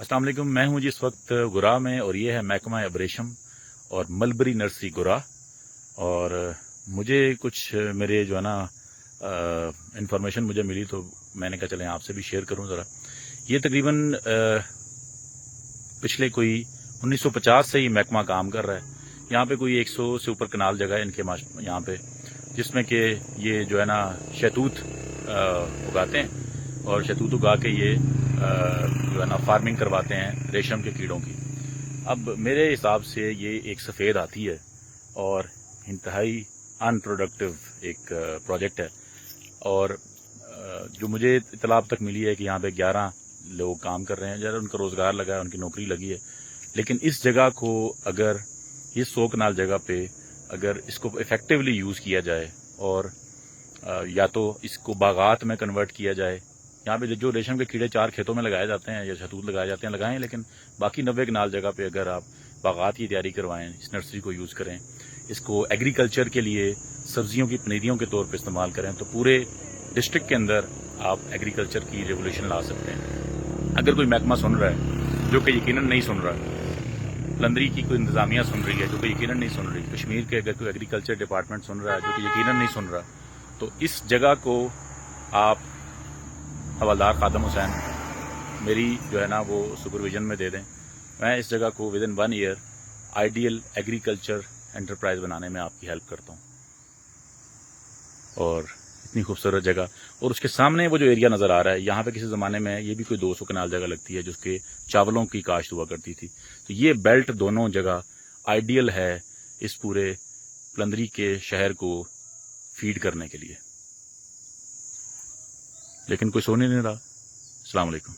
अस्सलाम वालेकुम। मैं हूं जी इस वक्त गुरा में और ये है महकमा अब्रेशम और मलबरी नर्सरी गुरा। और मुझे कुछ मेरे जो है ना इंफॉर्मेशन मुझे मिली तो मैंने कहा चलें आपसे भी शेयर करूं ज़रा। ये तकरीबन पिछले कोई 1950 से ही महकमा काम कर रहा है। यहाँ पे कोई 100 से ऊपर कनाल जगह है इनके यहाँ पे, जिसमें कि ये जो है ना शहतूत उगाते हैं और शहतूत उगा के ये जो है ना फार्मिंग करवाते हैं रेशम के कीड़ों की। अब मेरे हिसाब से ये एक सफ़ेद हाथी है और इंतहाई अनप्रोडक्टिव एक प्रोजेक्ट है। और जो मुझे इतला अब तक मिली है कि यहाँ पे 11 लोग काम कर रहे हैं, जरा उनका रोज़गार लगा है, उनकी नौकरी लगी है। लेकिन इस जगह को अगर ये 100 कनाल जगह पे अगर इसको इफ़ेक्टिवली यूज़ किया जाए और या तो इसको बागात में कन्वर्ट किया जाए। यहाँ पे जो रेशम के कीड़े 4 खेतों में लगाए जाते हैं या शहतूत लगाए जाते हैं लगाएं, लेकिन बाकी 90 कनाल जगह पे अगर आप बागात की तैयारी करवाएं, इस नर्सरी को यूज़ करें, इसको एग्रीकल्चर के लिए सब्जियों की पनीरियों के तौर पे इस्तेमाल करें, तो पूरे डिस्ट्रिक्ट के अंदर आप एग्रीकल्चर की रेवोल्यूशन ला सकते हैं। अगर कोई महकमा सुन रहा है जो कि यकीनन नहीं सुन रहा, प्लंदरी की कोई इंतजामिया सुन रही है जो कि यकीनन नहीं सुन रही, कश्मीर के अगर कोई एग्रीकल्चर डिपार्टमेंट सुन रहा है जो कि यकीनन नहीं सुन रहा, तो इस जगह को आप हवलदार खादम हुसैन मेरी जो है ना वो सुपरविजन में दे दें। मैं इस जगह को with in 1 year ideal agriculture enterprise बनाने में आपकी हेल्प करता हूँ। और इतनी खूबसूरत जगह, और उसके सामने वो जो एरिया नज़र आ रहा है, यहाँ पे किसी ज़माने में ये भी कोई 200 कनाल जगह लगती है जिसके चावलों की काश्त हुआ करती थी। तो ये बेल्ट दोनों जगह आइडियल है इस पूरे प्लंदरी के शहर को फीड करने के लिए। लेकिन कोई सुन ही नहीं रहा। अस्सलाम वालेकुम।